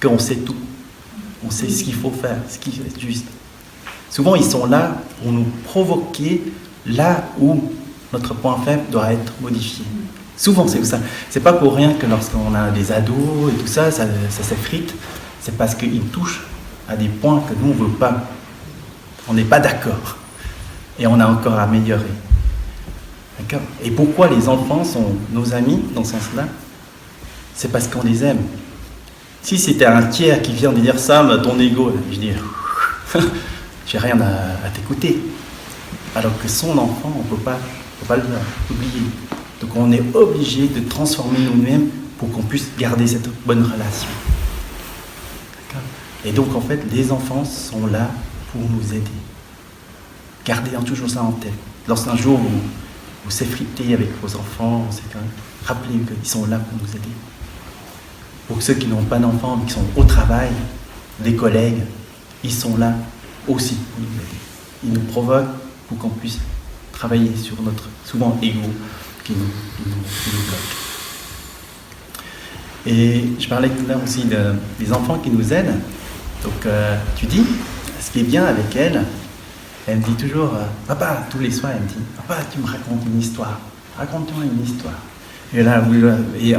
qu'on sait tout. On sait ce qu'il faut faire, ce qui est juste. Souvent, ils sont là pour nous provoquer là où notre point faible doit être modifié. Souvent, c'est ça. C'est pas pour rien que lorsqu'on a des ados et tout ça, ça s'effrite. C'est parce qu'ils touchent à des points que nous, on ne veut pas. On n'est pas d'accord. Et on a encore à améliorer. D'accord ? Et pourquoi les enfants sont nos amis dans ce sens-là ? C'est parce qu'on les aime. Si c'était un tiers qui vient de dire Sam, ton ego, je dis, j'ai rien à t'écouter. Alors que son enfant, on ne peut pas l'oublier. Donc on est obligé de transformer nous-mêmes pour qu'on puisse garder cette bonne relation. D'accord ? Et donc en fait, les enfants sont là pour nous aider. Gardez toujours ça en tête. Lorsqu'un jour vous s'effritez avec vos enfants, rappelez qu'ils sont là pour nous aider. Pour ceux qui n'ont pas d'enfants, mais qui sont au travail, des collègues, ils sont là aussi. Ils nous provoquent pour qu'on puisse travailler sur notre, souvent, ego qui nous bloque. Et je parlais tout à l'heure aussi des enfants qui nous aident. Donc, tu dis, ce qui est bien avec elle me dit toujours, papa, tous les soirs, elle me dit, papa, tu me racontes une histoire. Raconte-moi une histoire. Et là, je ne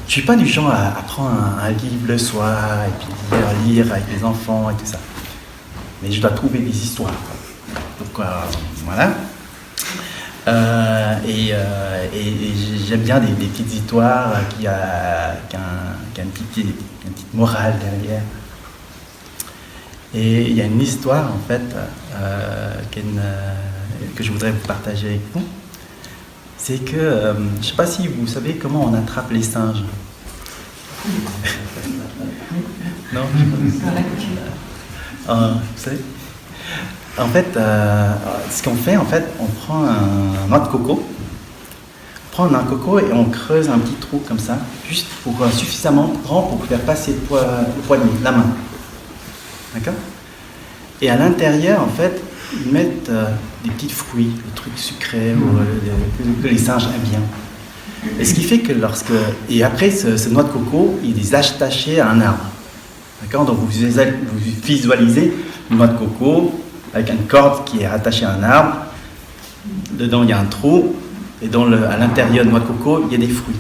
suis pas du genre à prendre un livre le soir et puis lire avec les enfants et tout ça. Mais je dois trouver des histoires. Donc, voilà. Et j'aime bien des petites histoires qui ont une petite morale derrière. Et il y a une histoire, en fait, que je voudrais vous partager avec vous. C'est que, je ne sais pas si vous savez comment on attrape les singes. Non, vous savez. En fait, ce qu'on fait, en fait, on prend un noix de coco. On prend un noix de coco et on creuse un petit trou comme ça, juste pour suffisamment grand pour faire passer le poignet, la main. D'accord? Et à l'intérieur, en fait, ils mettent des petits fruits, des trucs sucrés que les singes aiment bien. Et ce qui fait que et après, ce noix de coco, il est attaché à un arbre. D'accord? Donc vous visualisez une noix de coco avec une corde qui est attachée à un arbre. Dedans, il y a un trou. Et à l'intérieur de noix de coco, il y a des fruits.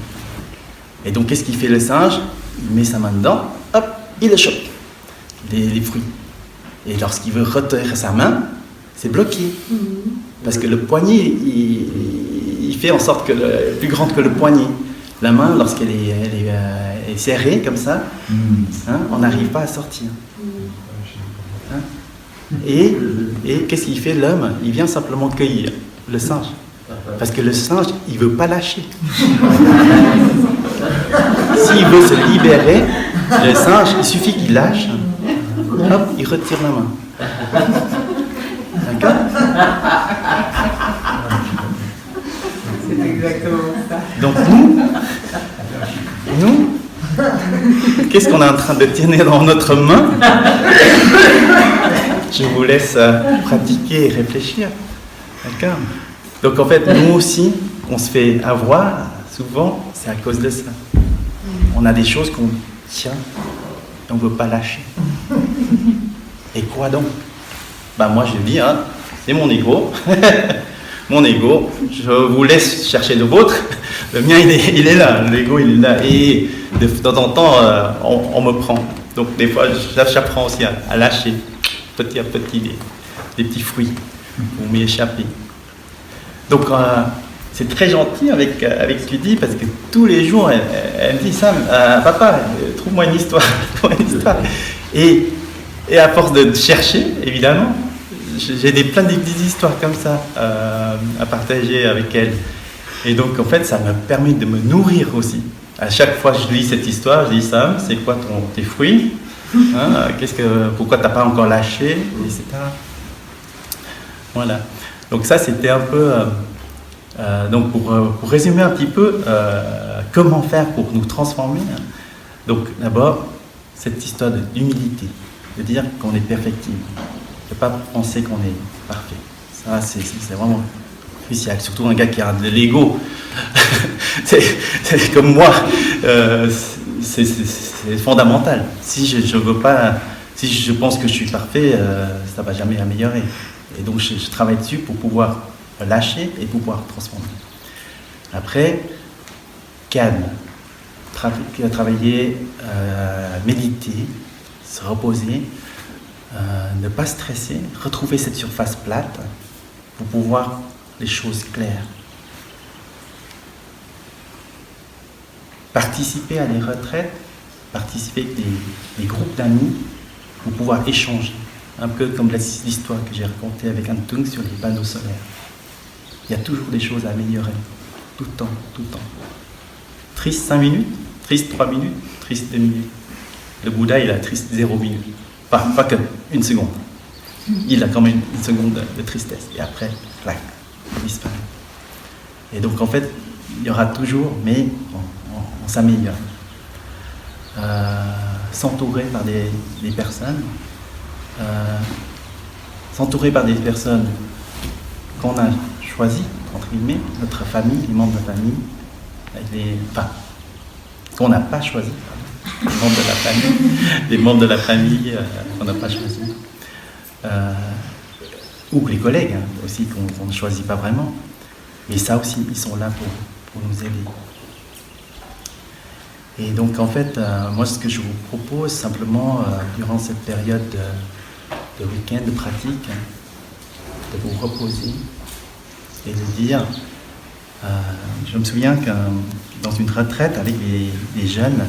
Et donc, qu'est-ce qu'il fait le singe? Il met sa main dedans, hop, il le chope, les fruits. Et lorsqu'il veut retirer sa main, c'est bloqué. Parce que le poignet, il fait en sorte que est plus grande que le poignet. La main, lorsqu'elle est serrée comme ça, on n'arrive pas à sortir. Hein? Et qu'est-ce qu'il fait l'homme? Il vient simplement cueillir le singe. Parce que le singe, il ne veut pas lâcher. S'il veut se libérer, le singe, il suffit qu'il lâche. Hop, il retire la main. D'accord? C'est exactement ça. Donc nous, qu'est-ce qu'on est en train de tenir dans notre main? Je vous laisse pratiquer et réfléchir. D'accord? Donc en fait, nous aussi, on se fait avoir, souvent, c'est à cause de ça. On a des choses qu'on tient et on ne veut pas lâcher. Et quoi donc? Moi je dis, c'est mon ego. Mon ego, je vous laisse chercher le vôtre. Le mien, il est là, l'ego, il est là. Et de temps en temps, on me prend. Donc des fois, j'apprends aussi à lâcher petit à petit des petits fruits pour m'y échapper. Donc c'est très gentil avec ce que tu dis, parce que tous les jours, elle me dit, Sam, papa, trouve-moi une histoire. Et à force de chercher, évidemment, j'ai plein de petites histoires comme ça à partager avec elle. Et donc, en fait, ça me permet de me nourrir aussi. À chaque fois que je lis cette histoire, je dis, Sam, c'est quoi tes fruits? Pourquoi tu n'as pas encore lâché, etc. Voilà. Donc ça, c'était un peu... donc pour résumer un petit peu, comment faire pour nous transformer. Donc d'abord, cette histoire d'humilité, de dire qu'on est perfectible, de ne pas penser qu'on est parfait. Ça, c'est vraiment crucial. Surtout un gars qui a de l'ego, c'est comme moi, c'est fondamental. Si je pense que je suis parfait, ça ne va jamais améliorer. Et donc je travaille dessus pour pouvoir lâcher et pouvoir transformer. Après, calme, travailler, méditer, se reposer, ne pas stresser, retrouver cette surface plate pour pouvoir les choses claires. Participer à des retraites, participer avec des groupes d'amis pour pouvoir échanger. Un peu comme l'histoire que j'ai racontée avec Antung sur les panneaux solaires. Il y a toujours des choses à améliorer. Tout le temps, tout le temps. Triste 5 minutes, triste 3 minutes, triste 2 minutes. Le Bouddha, il a triste 0 minutes. Pas que une seconde. Il a quand même une seconde de tristesse. Et après, clac, il disparaît. Et donc, en fait, il y aura toujours, mais on s'améliore. S'entourer par des personnes s'entourer par des personnes qu'on a choisies, entre guillemets, notre famille, les membres de la famille, qu'on n'a pas choisi, les membres de la famille, les membres de la famille qu'on n'a pas choisi, ou les collègues aussi qu'on ne choisit pas vraiment. Mais ça aussi, ils sont là pour nous aider. Et donc en fait, moi ce que je vous propose simplement durant cette période de week-end, de pratique, de vous reposer et de dire, je me souviens que dans une retraite avec les jeunes,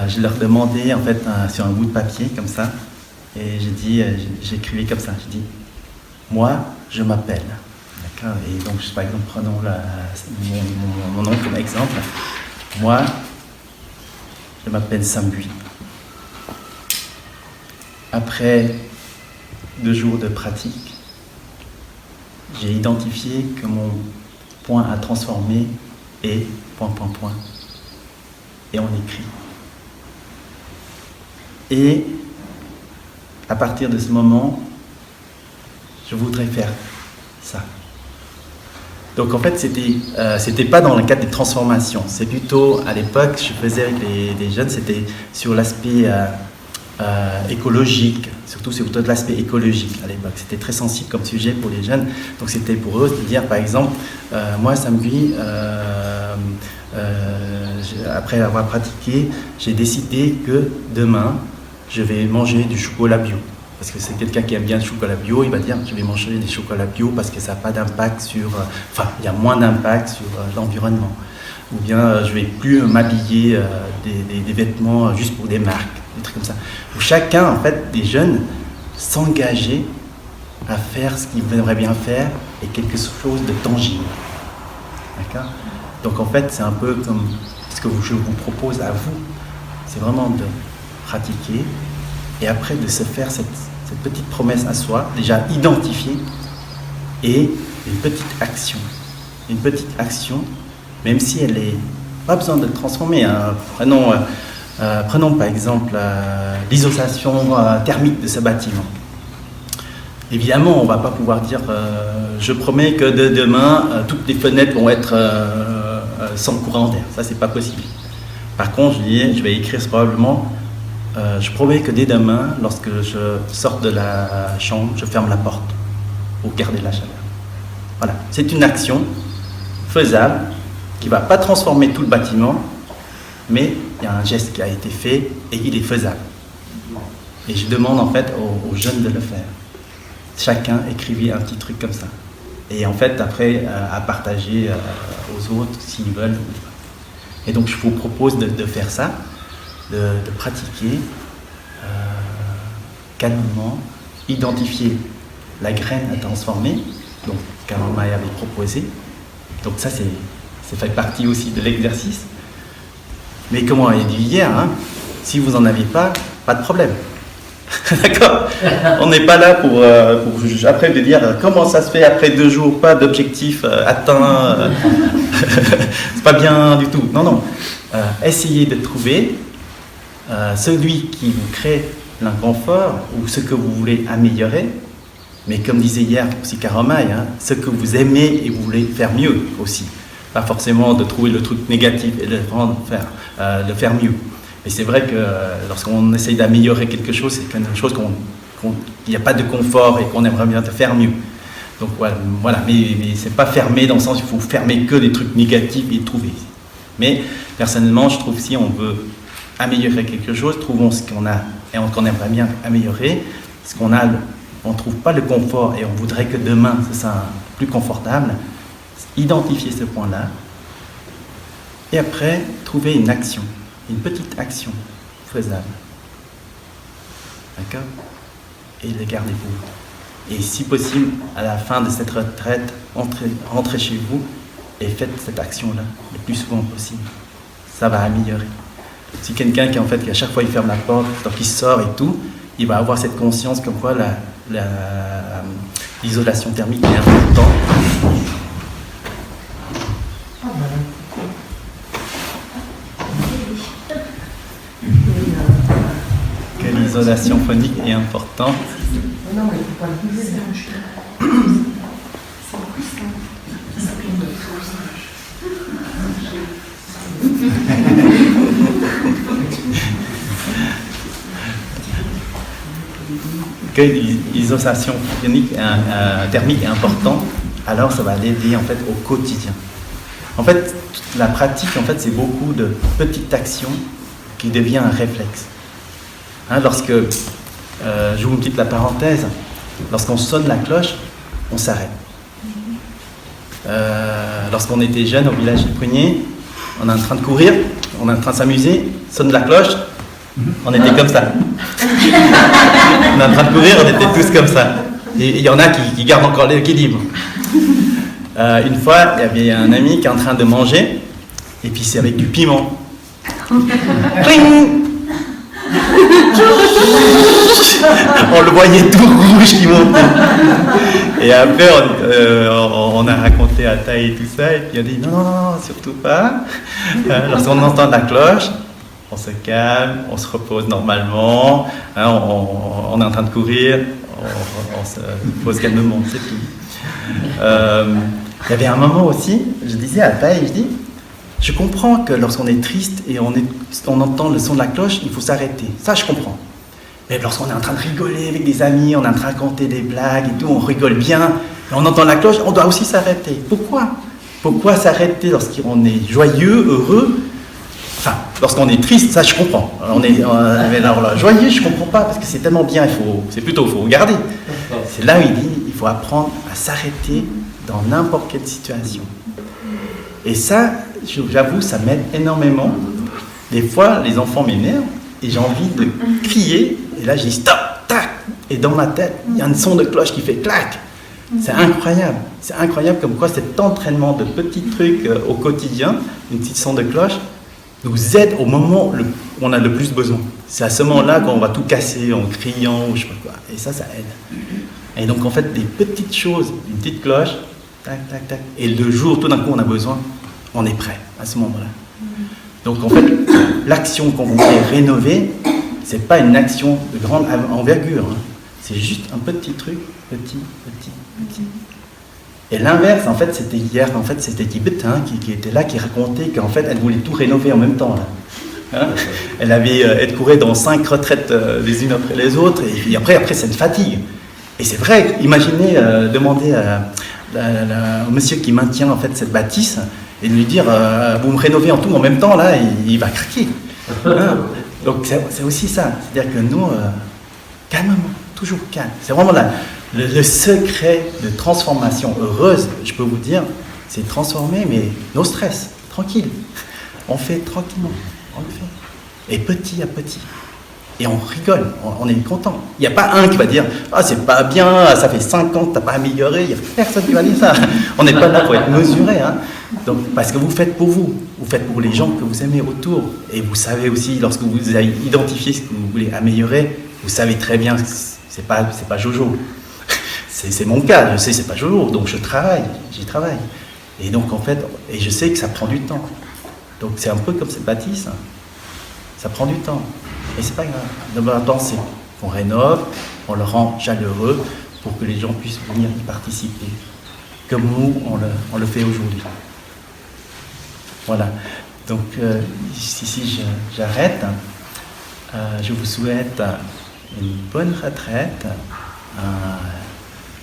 je leur demandais en fait sur un bout de papier comme ça, et j'écrivais comme ça, je dis, moi je m'appelle, d'accord. Et donc par exemple prenons mon nom comme exemple, moi je m'appelle Sambuy. Après 2 jours de pratique, j'ai identifié que mon point à transformer est ... Et on écrit. Et à partir de ce moment, je voudrais faire ça. Donc en fait, c'était pas dans le cadre des transformations. C'est plutôt, à l'époque, je faisais avec les jeunes, c'était sur l'aspect écologique, surtout sur tout l'aspect écologique à l'époque. C'était très sensible comme sujet pour les jeunes. Donc c'était pour eux de dire, par exemple, moi, samedi, après avoir pratiqué, j'ai décidé que demain, je vais manger du chocolat bio. Parce que c'est quelqu'un qui aime bien le chocolat bio, il va dire je vais manger des chocolats bio parce que ça n'a pas d'impact sur... il y a moins d'impact sur l'environnement. Ou bien je ne vais plus m'habiller des vêtements juste pour des marques, des trucs comme ça. Où chacun, en fait, des jeunes, s'engageait à faire ce qu'ils aimeraient bien faire et quelque chose de tangible. D'accord ? Donc en fait, c'est un peu comme ce que je vous propose à vous. C'est vraiment de pratiquer et après de se faire cette petite promesse à soi, déjà identifiée, et une petite action. Une petite action, même si elle n'est pas besoin de transformer. Prenons par exemple l'isolation thermique de ce bâtiment. Évidemment, on ne va pas pouvoir dire je promets que de demain, toutes les fenêtres vont être sans courant d'air. Ça, c'est pas possible. Par contre, je vais écrire probablement je promets que dès demain, lorsque je sors de la chambre, je ferme la porte pour garder la chaleur. Voilà, c'est une action faisable qui ne va pas transformer tout le bâtiment, mais il y a un geste qui a été fait et il est faisable. Et je demande en fait aux jeunes de le faire. Chacun écrivait un petit truc comme ça. Et en fait, après, à partager aux autres s'ils veulent. Et donc, je vous propose de faire ça. De pratiquer calmement, identifier la graine à transformer, donc Karama avait proposé. Donc ça, c'est fait partie aussi de l'exercice. Mais comme on a dit hier, si vous n'en avez pas de problème. D'accord ? On n'est pas là pour après de dire comment ça se fait après 2 jours, pas d'objectif atteint. C'est pas bien du tout. Non. Essayez de trouver celui qui vous crée l'inconfort ou ce que vous voulez améliorer, mais comme disait hier aussi Karamaï, ce que vous aimez et vous voulez faire mieux aussi. Pas forcément de trouver le truc négatif et de le faire mieux. Mais c'est vrai que lorsqu'on essaye d'améliorer quelque chose, c'est quelque chose qu'il n'y a pas de confort et qu'on aimerait bien faire mieux. Donc voilà, mais c'est pas fermé dans le sens où il faut fermer que des trucs négatifs et trouver. Mais personnellement, je trouve que si on veut améliorer quelque chose, trouvons ce qu'on a et qu'on aimerait bien améliorer. Ce qu'on a, on ne trouve pas le confort et on voudrait que demain ce soit plus confortable. Identifier ce point-là et après trouver une action, une petite action faisable. D'accord ? Et le garder pour vous. Et si possible, à la fin de cette retraite, rentrez chez vous et faites cette action-là le plus souvent possible. Ça va améliorer. Si quelqu'un qui à chaque fois il ferme la porte, donc il sort et tout, il va avoir cette conscience comme quoi l'isolation thermique est importante. Que l'isolation phonique est importante. Non, mais il ne faut pas le bouger. Que l'isolation thermique est importante, alors ça va l'aider en fait au quotidien. En fait, la pratique, en fait, c'est beaucoup de petites actions qui deviennent un réflexe. Hein, lorsque, j'ouvre une petite la parenthèse, lorsqu'on sonne la cloche, on s'arrête. Lorsqu'on était jeune au village du Prunier, on est en train de courir, on est en train de s'amuser, sonne la cloche, on était comme ça. On est en train de courir, on était tous comme ça. Et il y en a qui gardent encore l'équilibre. Une fois, il y avait un ami qui est en train de manger, et puis c'est avec du piment. On le voyait tout rouge qui montait. Et après, on a raconté à Taï et tout ça, et puis on dit non, surtout pas. Lorsqu'on entend la cloche, on se calme, on se repose normalement, hein, on est en train de courir, on se pose calmement, c'est tout. Il y avait un moment aussi, je disais à Taï, je dis, je comprends que lorsqu'on est triste et on entend le son de la cloche, il faut s'arrêter. Ça, je comprends. Mais lorsqu'on est en train de rigoler avec des amis, on est en train de raconter des blagues et tout, on rigole bien, et on entend la cloche, on doit aussi s'arrêter. Pourquoi ? Pourquoi s'arrêter lorsqu'on est joyeux, heureux ? Enfin, lorsqu'on est triste, ça je comprends. Alors, joyeux, je comprends pas, parce que c'est tellement bien, il faut regarder. C'est là où il dit, il faut apprendre à s'arrêter dans n'importe quelle situation. Et ça, j'avoue, ça m'aide énormément. Des fois, les enfants m'énervent et j'ai envie de crier. Et là, je dis stop, tac. Et dans ma tête, il y a un son de cloche qui fait clac. C'est incroyable. C'est incroyable comme quoi cet entraînement de petits trucs au quotidien, une petite son de cloche, nous aide au moment où on a le plus besoin. C'est à ce moment-là qu'on va tout casser en criant ou je sais pas quoi. Et ça aide. Et donc, en fait, des petites choses, une petite cloche, tac, tac, tac. Et le jour, tout d'un coup, on a besoin, on est prêt à ce moment-là. Donc, en fait, l'action qu'on voulait rénover, c'est pas une action de grande envergure. Hein. C'est juste un petit truc, petit. Et l'inverse, en fait, c'était hier, en fait, c'était Tibet qui était là, qui racontait qu'en fait, elle voulait tout rénover en même temps. Là. Hein, elle courait dans 5 retraites les unes après les autres, et puis après, c'est une fatigue. Et c'est vrai, imaginez demander au monsieur qui maintient en fait cette bâtisse et de lui dire vous me rénovez en tout en même temps, là, il va craquer. Hein. Donc c'est aussi ça, c'est-à-dire que nous, calmement, toujours calme. C'est vraiment le secret de transformation heureuse, je peux vous dire, c'est transformer mais nos stress, tranquille. On fait tranquillement, on le fait. Et petit à petit. Et on rigole, on est content. Il n'y a pas un qui va dire « Ah, c'est pas bien, ça fait 5 ans que tu n'as pas amélioré. » Il n'y a personne qui va dire ça. On n'est pas là pour être mesuré. Hein. Donc, parce que vous faites pour vous faites pour les gens que vous aimez autour. Et vous savez aussi, lorsque vous avez identifié ce que vous voulez améliorer, vous savez très bien que c'est pas Jojo. C'est mon cas, je sais que c'est pas Jojo, donc j'y travaille. Et donc, en fait, et je sais que ça prend du temps. Donc, c'est un peu comme cette bâtisse. Hein. Ça prend du temps. Et c'est pas grave. L'important, c'est qu'on rénove, on le rend chaleureux pour que les gens puissent venir y participer. Comme nous, on le fait aujourd'hui. Voilà. Donc, ici, j'arrête. Je vous souhaite une bonne retraite,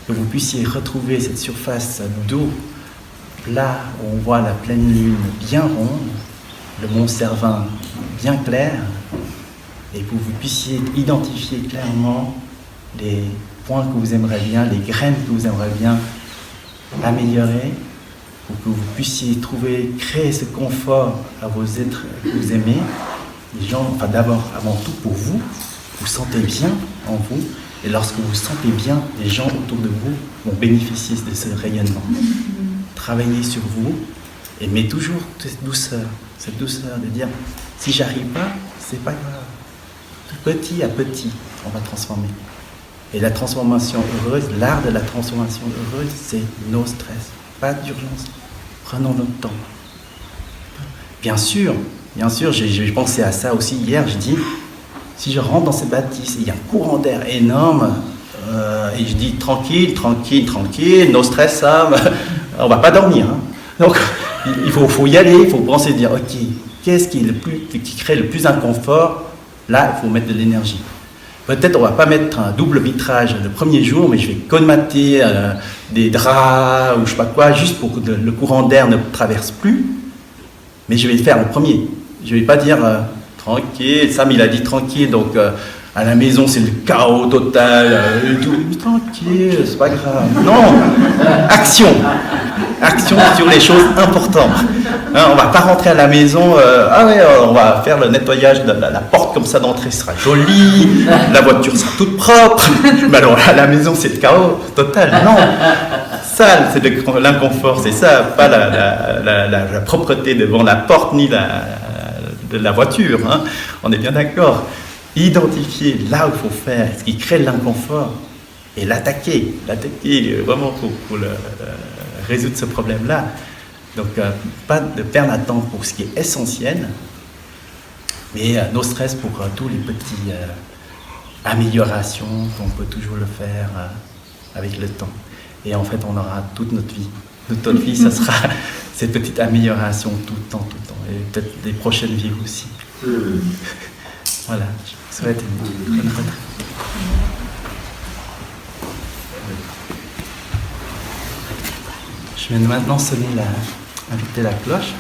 que vous puissiez retrouver cette surface d'eau là où on voit la pleine lune bien ronde, le mont Cervin bien clair, et que vous puissiez identifier clairement les points que vous aimeriez bien, les graines que vous aimeriez bien améliorer, pour que vous puissiez créer ce confort à vos êtres que vous aimez, les gens, enfin d'abord, avant tout pour vous, vous sentez bien en vous, et lorsque vous sentez bien, les gens autour de vous vont bénéficier de ce rayonnement. Travaillez sur vous, et mais toujours cette douceur de dire, si j'arrive pas, c'est pas grave. Petit à petit, on va transformer. Et la transformation heureuse, l'art de la transformation heureuse, c'est nos stress. Pas d'urgence. Prenons notre temps. Bien sûr, j'ai pensé à ça aussi hier, je dis, Si je rentre dans ces bâtisses, il y a un courant d'air énorme, et je dis tranquille, tranquille, tranquille, no stress, Sam, on va pas dormir. Hein. Donc, il faut y aller, il faut penser, dire, ok, qu'est-ce qui crée le plus inconfort? Là, il faut mettre de l'énergie. Peut-être on ne va pas mettre un double vitrage le premier jour, mais je vais colmater des draps ou je sais pas quoi, juste pour que le courant d'air ne traverse plus. Mais je vais le faire le premier. Je ne vais pas dire tranquille, Sam il a dit tranquille, donc à la maison c'est le chaos total, et tout. Tranquille, c'est pas grave. Non, action. Action sur les choses importantes. Hein, on ne va pas rentrer à la maison, on va faire le nettoyage de la porte comme ça d'entrée sera jolie, la voiture sera toute propre. Mais alors à la maison c'est le chaos total. Non, sale, c'est de l'inconfort, c'est ça, pas la propreté devant la porte ni de la voiture. Hein. On est bien d'accord. Identifier là où il faut faire, ce qui crée l'inconfort, et l'attaquer vraiment pour résoudre ce problème-là. Donc, pas de perdre un temps pour ce qui est essentiel, mais no stress pour tous les petits améliorations qu'on peut toujours le faire avec le temps. Et en fait, on aura toute notre vie. Toute notre vie, ça sera cette petite amélioration tout le temps. Et peut-être des prochaines vies aussi. Voilà, je vous souhaite une bonne retraite. Je vais maintenant inviter la cloche.